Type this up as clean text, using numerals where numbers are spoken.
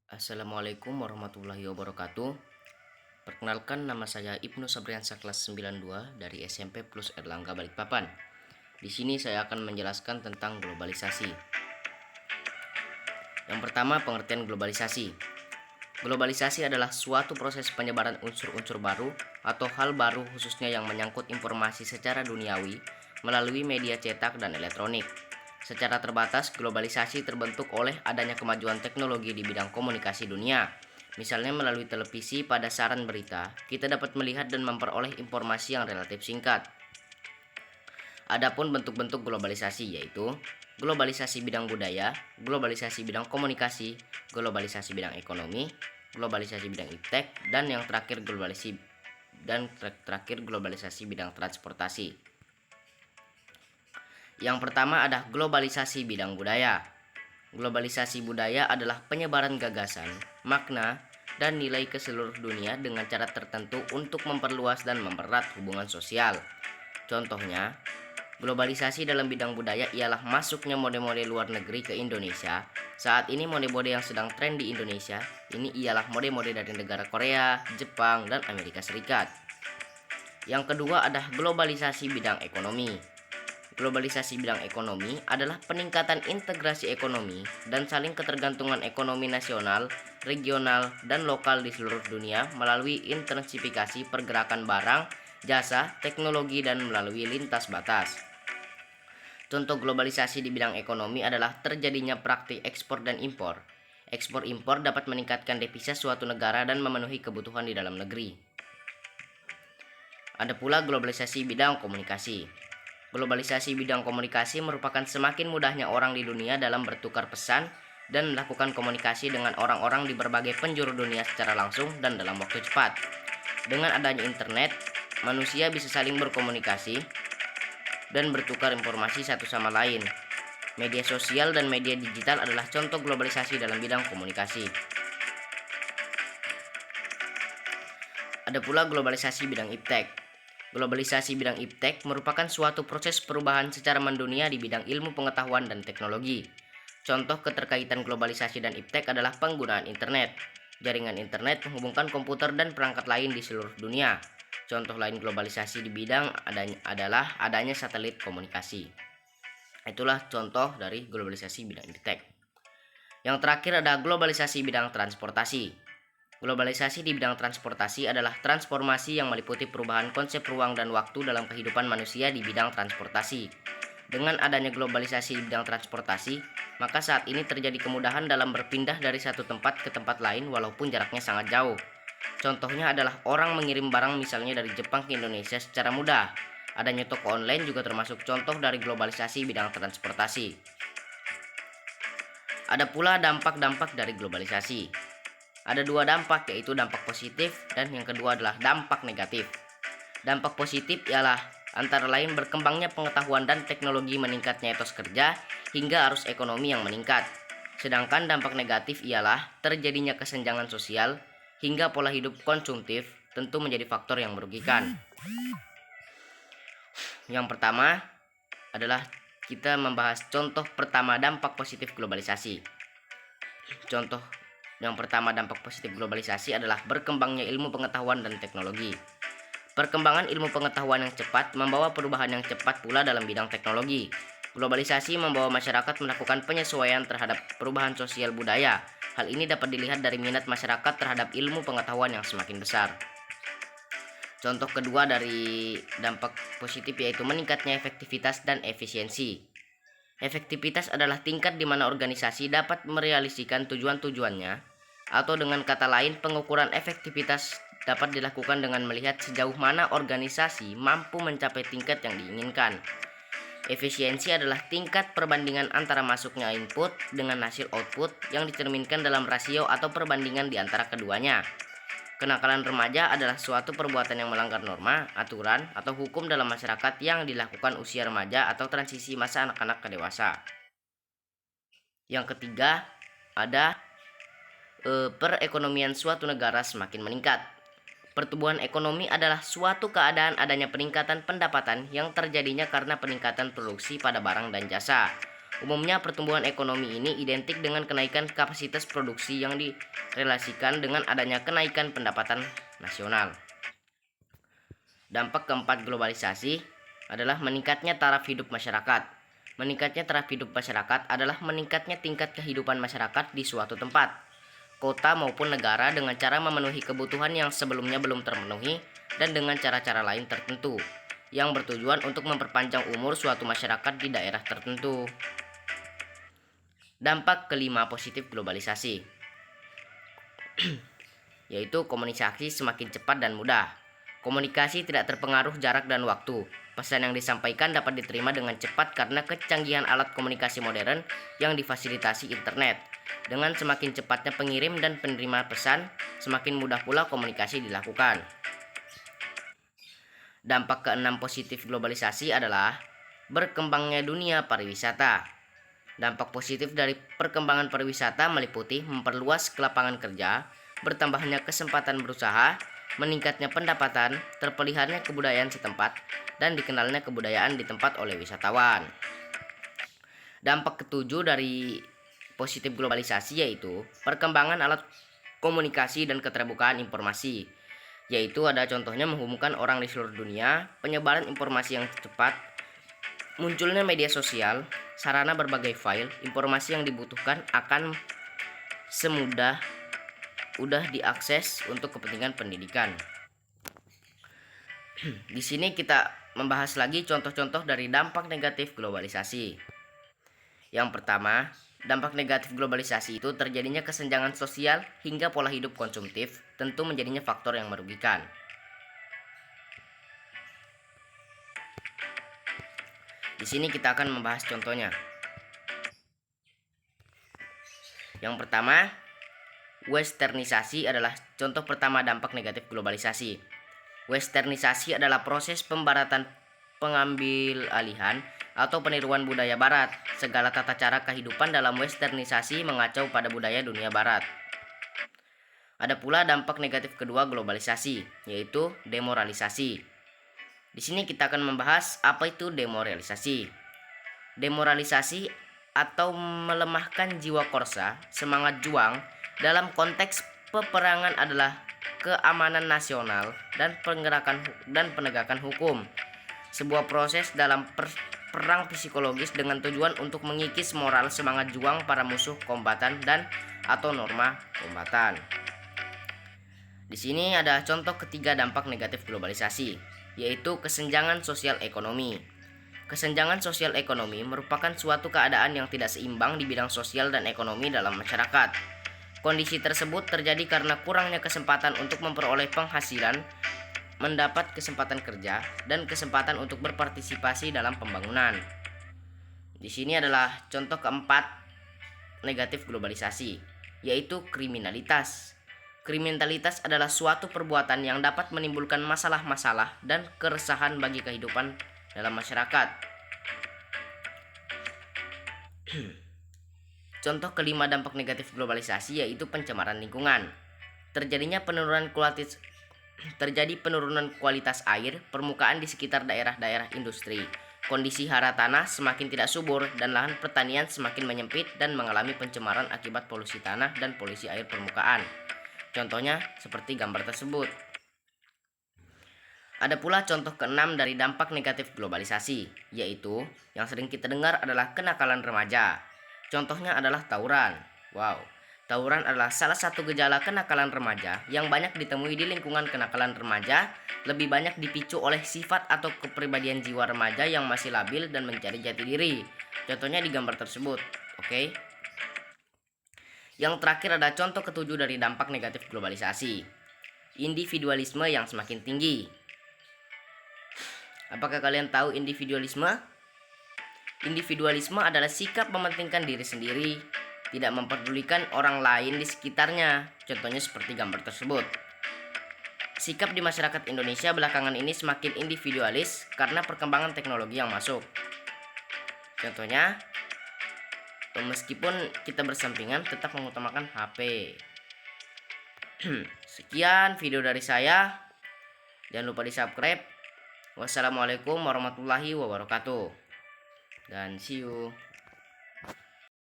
Assalamualaikum warahmatullahi wabarakatuh. Perkenalkan, nama saya Ibnu Sabriansa kelas 92 dari SMP Plus Erlangga Balikpapan. Di sini saya akan menjelaskan tentang globalisasi. Yang pertama, pengertian globalisasi. Globalisasi adalah suatu proses penyebaran unsur-unsur baru atau hal baru khususnya yang menyangkut informasi secara duniawi melalui media cetak dan elektronik. Secara terbatas, globalisasi terbentuk oleh adanya kemajuan teknologi di bidang komunikasi dunia. Misalnya melalui televisi pada saran berita, kita dapat melihat dan memperoleh informasi yang relatif singkat. Adapun bentuk-bentuk globalisasi yaitu globalisasi bidang budaya, globalisasi bidang komunikasi, globalisasi bidang ekonomi, globalisasi bidang iptek, dan yang terakhir globalisasi bidang transportasi. Yang pertama ada globalisasi bidang budaya. Globalisasi budaya adalah penyebaran gagasan, makna, dan nilai ke seluruh dunia dengan cara tertentu untuk memperluas dan mempererat hubungan sosial. Contohnya, globalisasi dalam bidang budaya ialah masuknya mode-mode luar negeri ke Indonesia. Saat ini mode-mode yang sedang tren di Indonesia ini ialah mode-mode dari negara Korea, Jepang, dan Amerika Serikat. Yang kedua ada globalisasi bidang ekonomi. Globalisasi bidang ekonomi adalah peningkatan integrasi ekonomi dan saling ketergantungan ekonomi nasional, regional, dan lokal di seluruh dunia melalui intensifikasi pergerakan barang, jasa, teknologi, dan melalui lintas batas. Contoh globalisasi di bidang ekonomi adalah terjadinya praktik ekspor dan impor. Ekspor-impor dapat meningkatkan devisa suatu negara dan memenuhi kebutuhan di dalam negeri. Ada pula globalisasi bidang komunikasi. Globalisasi bidang komunikasi merupakan semakin mudahnya orang di dunia dalam bertukar pesan dan melakukan komunikasi dengan orang-orang di berbagai penjuru dunia secara langsung dan dalam waktu cepat. Dengan adanya internet, manusia bisa saling berkomunikasi dan bertukar informasi satu sama lain. Media sosial dan media digital adalah contoh globalisasi dalam bidang komunikasi. Ada pula globalisasi bidang iptek. Globalisasi bidang iptek merupakan suatu proses perubahan secara mendunia di bidang ilmu pengetahuan dan teknologi. Contoh keterkaitan globalisasi dan iptek adalah penggunaan internet. Jaringan internet menghubungkan komputer dan perangkat lain di seluruh dunia. Contoh lain globalisasi di bidang adalah adanya satelit komunikasi. Itulah contoh dari globalisasi bidang iptek. Yang terakhir ada globalisasi bidang transportasi. Globalisasi di bidang transportasi adalah transformasi yang meliputi perubahan konsep ruang dan waktu dalam kehidupan manusia di bidang transportasi. Dengan adanya globalisasi di bidang transportasi, maka saat ini terjadi kemudahan dalam berpindah dari satu tempat ke tempat lain walaupun jaraknya sangat jauh. Contohnya adalah orang mengirim barang misalnya dari Jepang ke Indonesia secara mudah. Adanya toko online juga termasuk contoh dari globalisasi bidang transportasi. Ada pula dampak-dampak dari globalisasi. Ada dua dampak, yaitu dampak positif dan yang kedua adalah dampak negatif. Dampak positif ialah antara lain berkembangnya pengetahuan dan teknologi, meningkatnya etos kerja hingga arus ekonomi yang meningkat. Sedangkan dampak negatif ialah terjadinya kesenjangan sosial hingga pola hidup konsumtif tentu menjadi faktor yang merugikan. Yang pertama adalah kita membahas contoh pertama dampak positif globalisasi. Contoh yang pertama dampak positif globalisasi adalah berkembangnya ilmu pengetahuan dan teknologi. Perkembangan ilmu pengetahuan yang cepat membawa perubahan yang cepat pula dalam bidang teknologi. Globalisasi membawa masyarakat melakukan penyesuaian terhadap perubahan sosial budaya. Hal ini dapat dilihat dari minat masyarakat terhadap ilmu pengetahuan yang semakin besar. Contoh kedua dari dampak positif yaitu meningkatnya efektivitas dan efisiensi. Efektivitas adalah tingkat di mana organisasi dapat merealisasikan tujuan-tujuannya, atau dengan kata lain pengukuran efektivitas dapat dilakukan dengan melihat sejauh mana organisasi mampu mencapai tingkat yang diinginkan. Efisiensi adalah tingkat perbandingan antara masuknya input dengan hasil output yang dicerminkan dalam rasio atau perbandingan di antara keduanya. Kenakalan remaja adalah suatu perbuatan yang melanggar norma, aturan, atau hukum dalam masyarakat yang dilakukan usia remaja atau transisi masa anak-anak ke dewasa. Yang ketiga, ada perekonomian suatu negara semakin meningkat. Pertumbuhan ekonomi adalah suatu keadaan adanya peningkatan pendapatan yang terjadinya karena peningkatan produksi pada barang dan jasa. Umumnya pertumbuhan ekonomi ini identik dengan kenaikan kapasitas produksi yang direlasikan dengan adanya kenaikan pendapatan nasional. Dampak keempat globalisasi adalah meningkatnya taraf hidup masyarakat. Meningkatnya taraf hidup masyarakat adalah meningkatnya tingkat kehidupan masyarakat di suatu tempat, kota maupun negara dengan cara memenuhi kebutuhan yang sebelumnya belum terpenuhi dan dengan cara-cara lain tertentu yang bertujuan untuk memperpanjang umur suatu masyarakat di daerah tertentu. Dampak kelima positif globalisasi yaitu komunikasi semakin cepat dan mudah. Komunikasi tidak terpengaruh jarak dan waktu. Pesan yang disampaikan dapat diterima dengan cepat karena kecanggihan alat komunikasi modern yang difasilitasi internet. Dengan semakin cepatnya pengirim dan penerima pesan, semakin mudah pula komunikasi dilakukan. Dampak keenam positif globalisasi adalah berkembangnya dunia pariwisata. Dampak positif dari perkembangan pariwisata meliputi memperluas lapangan kerja, bertambahnya kesempatan berusaha, meningkatnya pendapatan, terpeliharanya kebudayaan setempat, dan dikenalnya kebudayaan di tempat oleh wisatawan. Dampak ketujuh dari positif globalisasi yaitu perkembangan alat komunikasi dan keterbukaan informasi, yaitu ada contohnya menghubungkan orang di seluruh dunia, penyebaran informasi yang cepat, munculnya media sosial, sarana berbagai file, informasi yang dibutuhkan akan semudah diakses untuk kepentingan pendidikan. Di sini kita membahas lagi contoh-contoh dari dampak negatif globalisasi. Yang pertama, dampak negatif globalisasi itu terjadinya kesenjangan sosial hingga pola hidup konsumtif, tentu menjadinya faktor yang merugikan. Di sini kita akan membahas contohnya. Yang pertama, westernisasi adalah contoh pertama dampak negatif globalisasi. Westernisasi adalah proses pembaratan, pengambil alihan atau peniruan budaya barat. Segala tata cara kehidupan dalam westernisasi mengacau pada budaya dunia barat. Ada pula dampak negatif kedua globalisasi, yaitu demoralisasi. Di sini kita akan membahas apa itu demoralisasi. Demoralisasi atau melemahkan jiwa korsa, semangat juang dalam konteks peperangan adalah keamanan nasional dan penegakan hukum. Sebuah proses dalam perang psikologis dengan tujuan untuk mengikis moral semangat juang para musuh kombatan dan atau norma kombatan. Di sini ada contoh ketiga dampak negatif globalisasi, yaitu kesenjangan sosial ekonomi. Kesenjangan sosial ekonomi merupakan suatu keadaan yang tidak seimbang di bidang sosial dan ekonomi dalam masyarakat. Kondisi tersebut terjadi karena kurangnya kesempatan untuk memperoleh penghasilan, mendapat kesempatan kerja, dan kesempatan untuk berpartisipasi dalam pembangunan. Di sini adalah contoh keempat negatif globalisasi, yaitu kriminalitas. Kriminalitas adalah suatu perbuatan yang dapat menimbulkan masalah-masalah dan keresahan bagi kehidupan dalam masyarakat. Contoh kelima dampak negatif globalisasi yaitu pencemaran lingkungan. Terjadi penurunan kualitas air permukaan di sekitar daerah-daerah industri. Kondisi hara tanah semakin tidak subur dan lahan pertanian semakin menyempit dan mengalami pencemaran akibat polusi tanah dan polusi air permukaan. Contohnya seperti gambar tersebut. Ada pula contoh keenam dari dampak negatif globalisasi, yaitu yang sering kita dengar adalah kenakalan remaja. Contohnya adalah tawuran. Tawuran adalah salah satu gejala kenakalan remaja yang banyak ditemui di lingkungan. Kenakalan remaja lebih banyak dipicu oleh sifat atau kepribadian jiwa remaja yang masih labil dan mencari jati diri. Contohnya di gambar tersebut. Oke. Yang terakhir ada contoh ketujuh dari dampak negatif globalisasi. Individualisme yang semakin tinggi. Apakah kalian tahu individualisme? Individualisme adalah sikap mementingkan diri sendiri, tidak memperdulikan orang lain di sekitarnya. Contohnya seperti gambar tersebut. Sikap di masyarakat Indonesia belakangan ini semakin individualis karena perkembangan teknologi yang masuk. Contohnya, meskipun kita bersampingan tetap mengutamakan HP. Sekian video dari saya. Jangan lupa di-subscribe. Wassalamualaikum warahmatullahi wabarakatuh. Dan see you.